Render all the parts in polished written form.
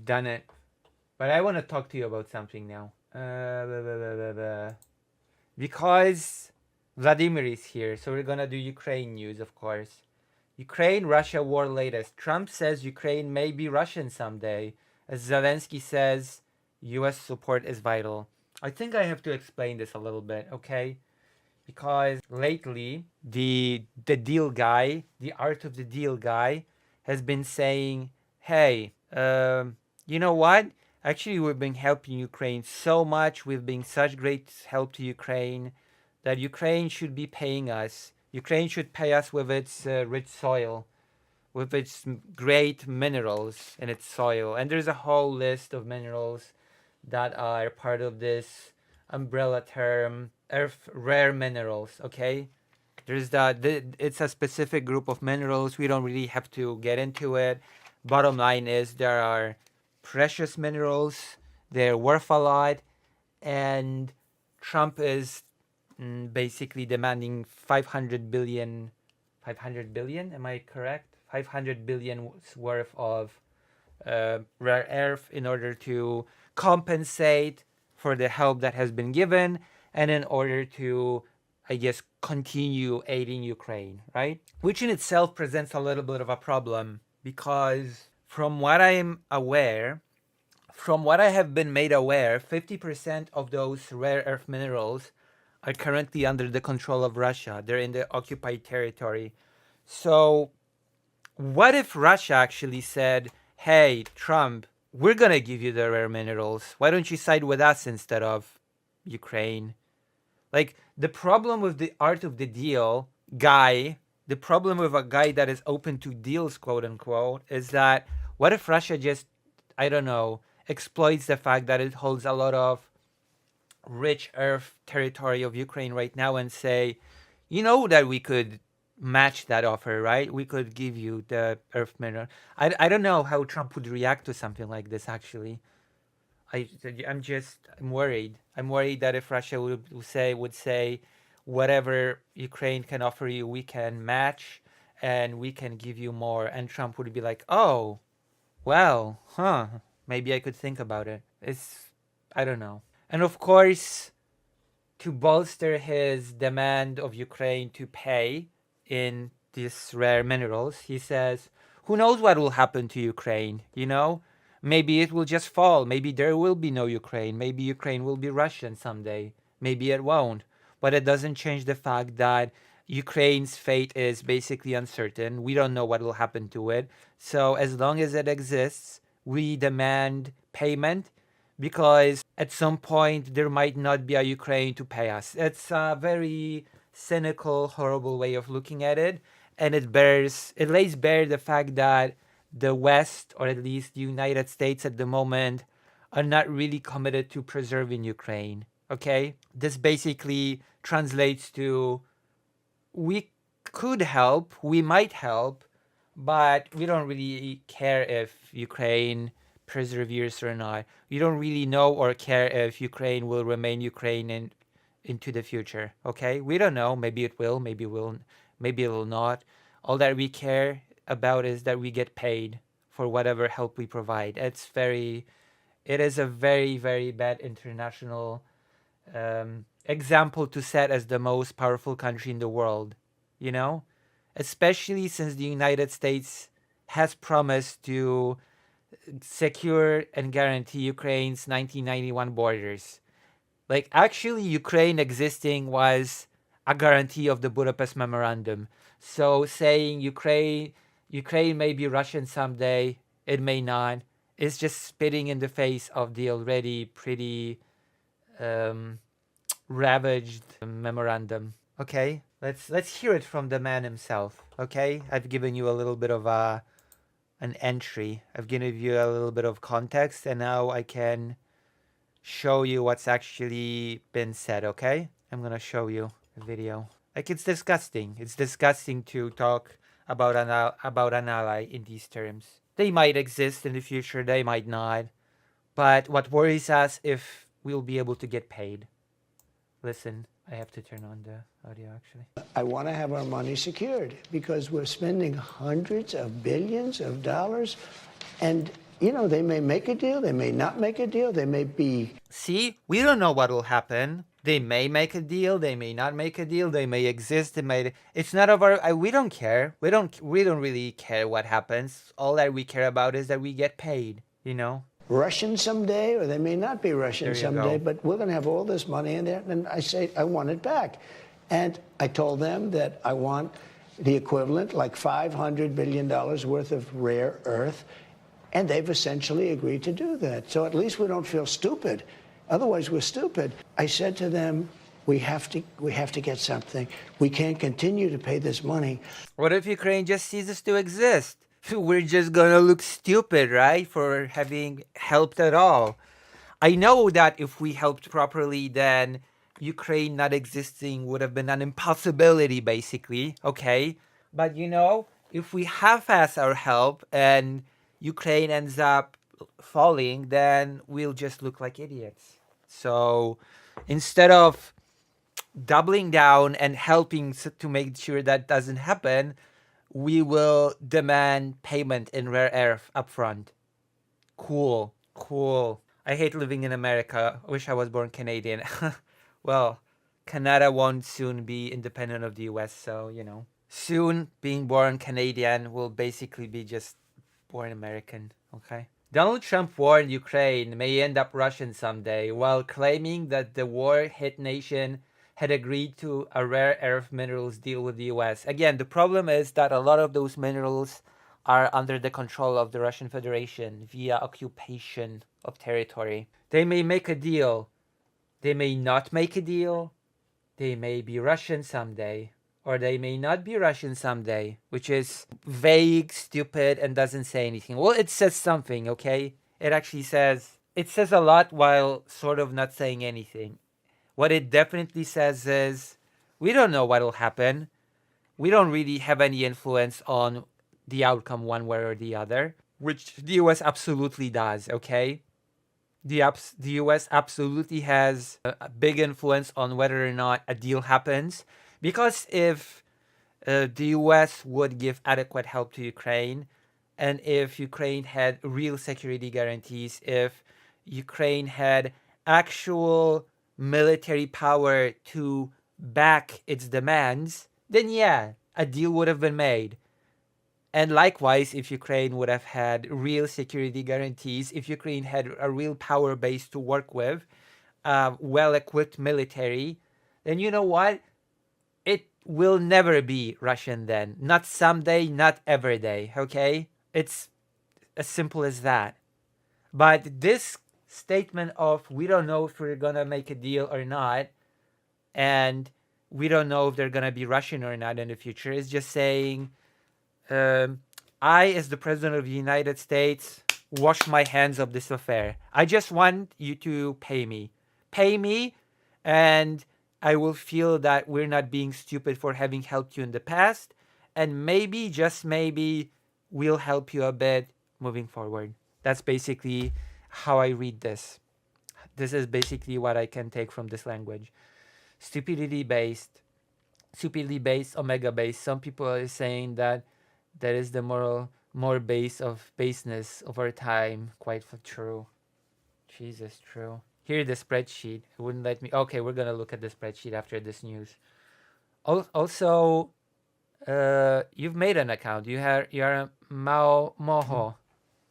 I've done it. But I want to talk to you about something now. Because Vladimir is here, so we're gonna do Ukraine news, of course. Ukraine-Russia war latest. Trump says Ukraine may be Russian someday, as Zelensky says US support is vital. I think I have to explain this a little bit, okay? Because lately, the deal guy, the art of the deal guy, has been saying, hey, you know what? Actually, we've been helping Ukraine so much. We've been such great help to Ukraine that Ukraine should be paying us. Ukraine should pay us with its rich soil, with its great minerals in its soil. And there's a whole list of minerals that are part of this umbrella term, earth rare minerals, okay? There's it's a specific group of minerals. We don't really have to get into it. Bottom line is there are precious minerals. They're worth a lot. And Trump is basically demanding 500 billion, am I correct? 500 billion worth of rare earth in order to compensate for the help that has been given and in order to, I guess, continue aiding Ukraine, right? Which in itself presents a little bit of a problem because from what I'm aware, from what I have been made aware, 50% of those rare earth minerals are currently under the control of Russia. They're in the occupied territory. So what if Russia actually said, hey, Trump, we're going to give you the rare minerals. Why don't you side with us instead of Ukraine? Like, the problem with the art of the deal guy, the problem with a guy that is open to deals, quote unquote, is that what if Russia just, I don't know, exploits the fact that it holds a lot of rich earth territory of Ukraine right now and say, you know that we could match that offer, right? We could give you the earth mineral. I don't know how Trump would react to something like this, actually. I'm worried. I'm worried that if Russia would say, whatever Ukraine can offer you, we can match and we can give you more. And Trump would be like, oh, well, maybe I could think about it. I don't know. And of course, to bolster his demand of Ukraine to pay in these rare minerals, he says, who knows what will happen to Ukraine, you know? Maybe it will just fall. Maybe there will be no Ukraine. Maybe Ukraine will be Russian someday. Maybe it won't. But it doesn't change the fact that Ukraine's fate is basically uncertain. We don't know what will happen to it. So as long as it exists, we demand payment because at some point there might not be a Ukraine to pay us. It's a very cynical, horrible way of looking at it. And it lays bare the fact that the West, or at least the United States at the moment, are not really committed to preserving Ukraine, okay? This basically translates to we could help, we might help, but we don't really care if Ukraine perseveres or not. We don't really know or care if Ukraine will remain Ukraine into the future, okay? We don't know. Maybe it will, maybe it will not. All that we care about is that we get paid for whatever help we provide. It is a very, very bad international example to set as the most powerful country in the world, you know? Especially since the United States has promised to secure and guarantee Ukraine's 1991 borders. Like, actually, Ukraine existing was a guarantee of the Budapest Memorandum. So saying Ukraine may be Russian someday, it may not, is just spitting in the face of the already pretty ravaged memorandum. Okay, let's hear it from the man himself. Okay, I've given you a little bit of an entry. I've given you a little bit of context, and now I can show you what's actually been said. Okay, I'm gonna show you a video. Like, it's disgusting. It's disgusting to talk about an ally in these terms. They might exist in the future, they might not. But what worries us if we'll be able to get paid. Listen, I have to turn on the audio actually. I want to have our money secured because we're spending hundreds of billions of dollars, and You know, they may make a deal, they may not make a deal, they may be. See, we don't know what will happen. They may make a deal, they may not make a deal, they may exist, they may. It's not of our. We don't care. We don't. We don't really care what happens. All that we care about is that we get paid. You know. Russian someday, or they may not be Russian There you someday, go. but we're going to have all this money in there. And I say, I want it back. And I told them that I want the equivalent, like $500 billion worth of rare earth. And they've essentially agreed to do that. So at least we don't feel stupid. Otherwise, we're stupid. I said to them, we have to get something. We can't continue to pay this money. What if Ukraine just ceases to exist? We're just gonna look stupid, right? For having helped at all. I know that if we helped properly, then Ukraine not existing would have been an impossibility, basically. Okay. But you know, if we half-ass our help and Ukraine ends up falling, then we'll just look like idiots. So instead of doubling down and helping to make sure that doesn't happen, we will demand payment in rare earth upfront. Cool, cool. I hate living in America. I wish I was born Canadian. Well, Canada won't soon be independent of the US, so, you know. Soon, being born Canadian will basically be just born American, okay? Donald Trump warned Ukraine may end up Russian someday while claiming that the war-hit nation had agreed to a rare earth minerals deal with the US. Again, the problem is that a lot of those minerals are under the control of the Russian Federation via occupation of territory. They may make a deal. They may not make a deal. They may be Russian someday. Or they may not be Russian someday, which is vague, stupid, and doesn't say anything. Well, it says something, okay? It actually says a lot while sort of not saying anything. What it definitely says is, we don't know what'll happen. We don't really have any influence on the outcome one way or the other, which the US absolutely does, okay? The US absolutely has a big influence on whether or not a deal happens. Because if the US would give adequate help to Ukraine, and if Ukraine had real security guarantees, if Ukraine had actual military power to back its demands, then yeah, a deal would have been made. And likewise, if Ukraine would have had real security guarantees, if Ukraine had a real power base to work with, well-equipped military, then you know what? It will never be Russian then. Not someday, not every day, okay? It's as simple as that. But this statement of we don't know if we're gonna make a deal or not, and we don't know if they're gonna be Russian or not in the future, is just saying, I, as the President of the United States, wash my hands of this affair. I just want you to pay me. Pay me, and I will feel that we're not being stupid for having helped you in the past, and maybe, just maybe, we'll help you a bit moving forward. That's basically how I read this. This is basically what I can take from this language. Stupidity based, omega based. Some people are saying that that is the more base of baseness over time. Quite true. Jesus, true. Here the spreadsheet. It wouldn't let me. Okay, we're gonna look at the spreadsheet after this news. Also, you've made an account. You're a Moho.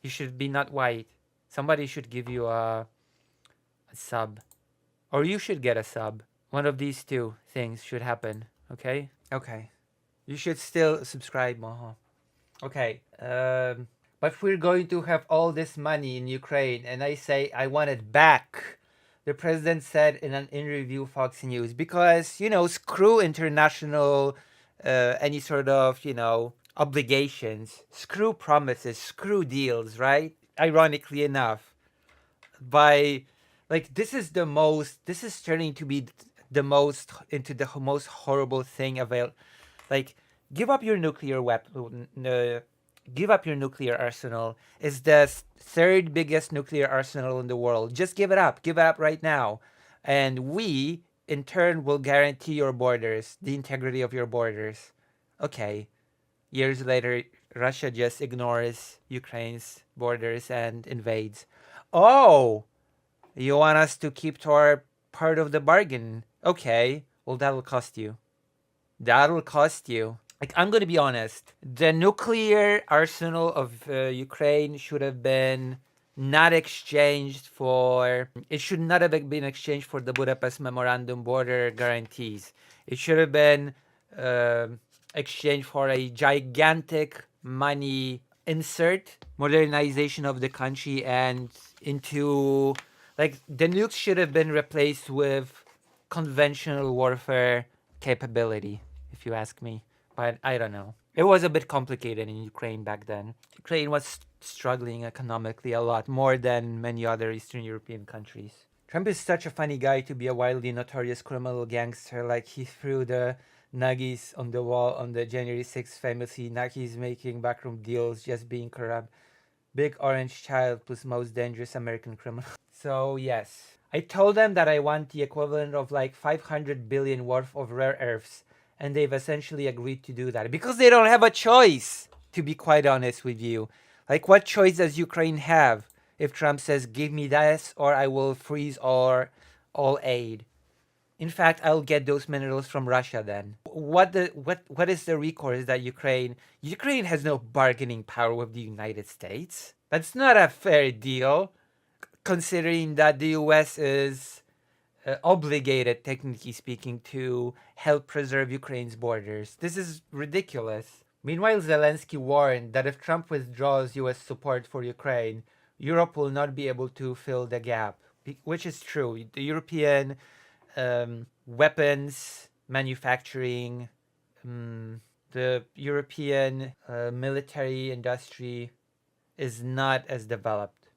You should be not white. Somebody should give you a sub, or you should get a sub. One of these two things should happen. Okay. Okay. You should still subscribe, Moho. Okay. But we're going to have all this money in Ukraine, and I say I want it back. The president said in an interview Fox News, because, you know, screw international, any sort of, you know, obligations, screw promises, screw deals, right? Ironically enough, by, like, this is turning to be the most, into the most horrible thing available. Like, give up your nuclear weapon, give up your nuclear arsenal. It's the third biggest nuclear arsenal in the world. Just give it up. Give it up right now. And we, in turn, will guarantee your borders, the integrity of your borders. Okay. Years later, Russia just ignores Ukraine's borders and invades. Oh, you want us to keep to our part of the bargain? Okay, well, that'll cost you. That'll cost you. Like, I'm gonna be honest. The nuclear arsenal of Ukraine should have been not exchanged for. It should not have been exchanged for the Budapest Memorandum border guarantees. It should have been exchanged for a gigantic money insert, modernization of the country, and into like the nukes should have been replaced with conventional warfare capability, if you ask me. But I don't know. It was a bit complicated in Ukraine back then. Ukraine was struggling economically a lot more than many other Eastern European countries. Trump is such a funny guy to be a wildly notorious criminal gangster. Like, he threw the nuggies on the wall on the January 6th, famously. Now he's making backroom deals, just being corrupt. Big orange child plus most dangerous American criminal. So yes, I told them that I want the equivalent of like 500 billion worth of rare earths, and they've essentially agreed to do that because they don't have a choice, to be quite honest with you. Like, what choice does Ukraine have if Trump says, give me this or I will freeze all aid? In fact, I'll get those minerals from Russia then. What is the recourse that Ukraine has no bargaining power with the United States? That's not a fair deal, considering that the US is obligated, technically speaking, to help preserve Ukraine's borders. This is ridiculous. Meanwhile, Zelensky warned that if Trump withdraws US support for Ukraine, Europe will not be able to fill the gap, which is true. The European weapons manufacturing, the European military industry is not as developed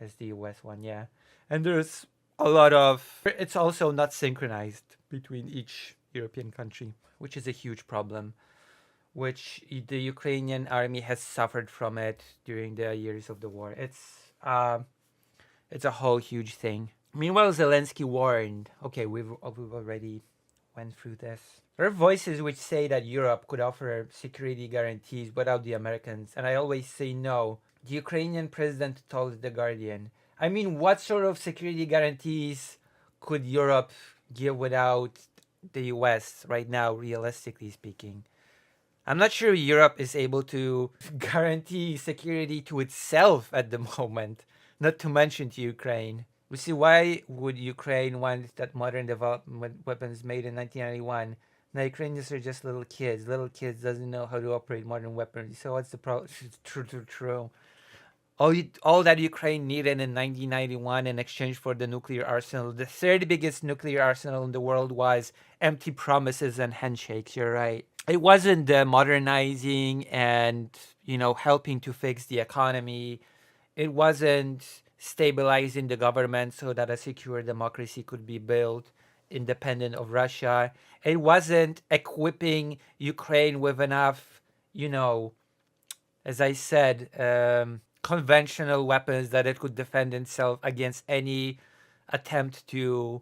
as the US one, yeah. And there's a lot of. It's also not synchronized between each European country, which is a huge problem, which the Ukrainian army has suffered from it during the years of the war. It's a whole huge thing. Meanwhile, Zelensky warned. Okay, we've already went through this. There are voices which say that Europe could offer security guarantees without the Americans, and I always say no. The Ukrainian president told The Guardian. I mean, what sort of security guarantees could Europe give without the US right now, realistically speaking? I'm not sure Europe is able to guarantee security to itself at the moment, not to mention to Ukraine. We see, why would Ukraine want that modern development weapons made in 1991? Now Ukrainians are just little kids. Little kids doesn't know how to operate modern weapons. So what's the problem? True. All that Ukraine needed in 1991 in exchange for the nuclear arsenal, the third biggest nuclear arsenal in the world, was empty promises and handshakes. You're right. It wasn't the modernizing and, helping to fix the economy. It wasn't stabilizing the government so that a secure democracy could be built independent of Russia. It wasn't equipping Ukraine with enough, as I said, conventional weapons that it could defend itself against any attempt to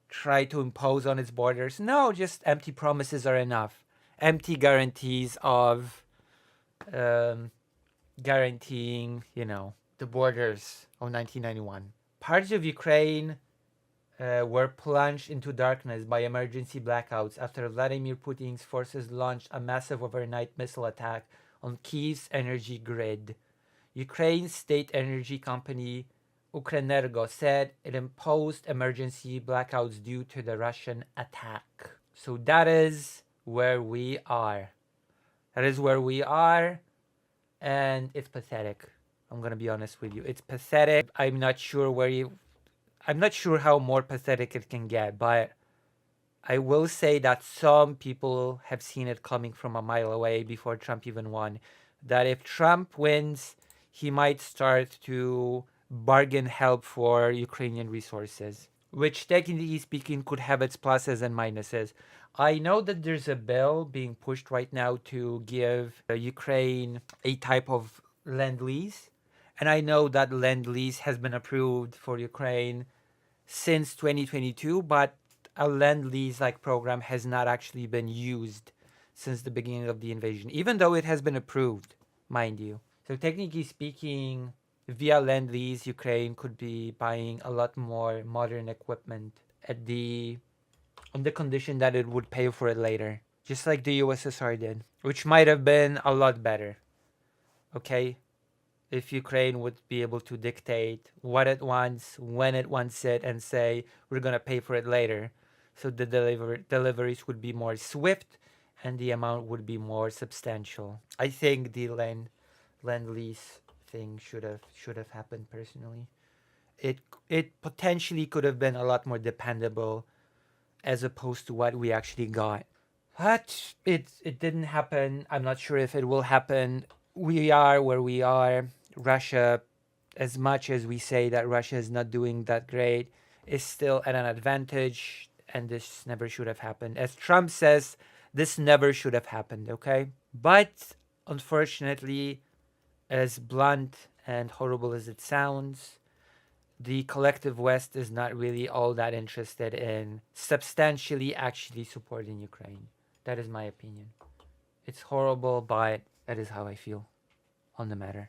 try to impose on its borders. No, just empty promises are enough. Empty guarantees of guaranteeing, the borders of 1991. Parts of Ukraine were plunged into darkness by emergency blackouts after Vladimir Putin's forces launched a massive overnight missile attack on Kyiv's energy grid. Ukraine's state energy company Ukrenergo said it imposed emergency blackouts due to the Russian attack. So that is where we are. And it's pathetic. I'm gonna be honest with you. It's pathetic. I'm not sure how more pathetic it can get, but I will say that some people have seen it coming from a mile away before Trump even won. That if Trump wins, he might start to bargain help for Ukrainian resources, which technically speaking could have its pluses and minuses. I know that there's a bill being pushed right now to give Ukraine a type of lend-lease. And I know that lend-lease has been approved for Ukraine since 2022, but a lend-lease like program has not actually been used since the beginning of the invasion, even though it has been approved, mind you. So technically speaking, via Lend-Lease, Ukraine could be buying a lot more modern equipment at the on the condition that it would pay for it later, just like the USSR did, which might have been a lot better. Okay, if Ukraine would be able to dictate what it wants, when it wants it, and say, we're going to pay for it later. So the deliveries would be more swift and the amount would be more substantial. I think the Lend-Lease thing should have happened personally. It potentially could have been a lot more dependable as opposed to what we actually got. But it didn't happen. I'm not sure if it will happen. We are where we are. Russia, as much as we say that Russia is not doing that great, is still at an advantage, and this never should have happened. As Trump says, this never should have happened, okay? But unfortunately, as blunt and horrible as it sounds, the collective West is not really all that interested in substantially actually supporting Ukraine. That is my opinion. It's horrible, but that is how I feel on the matter.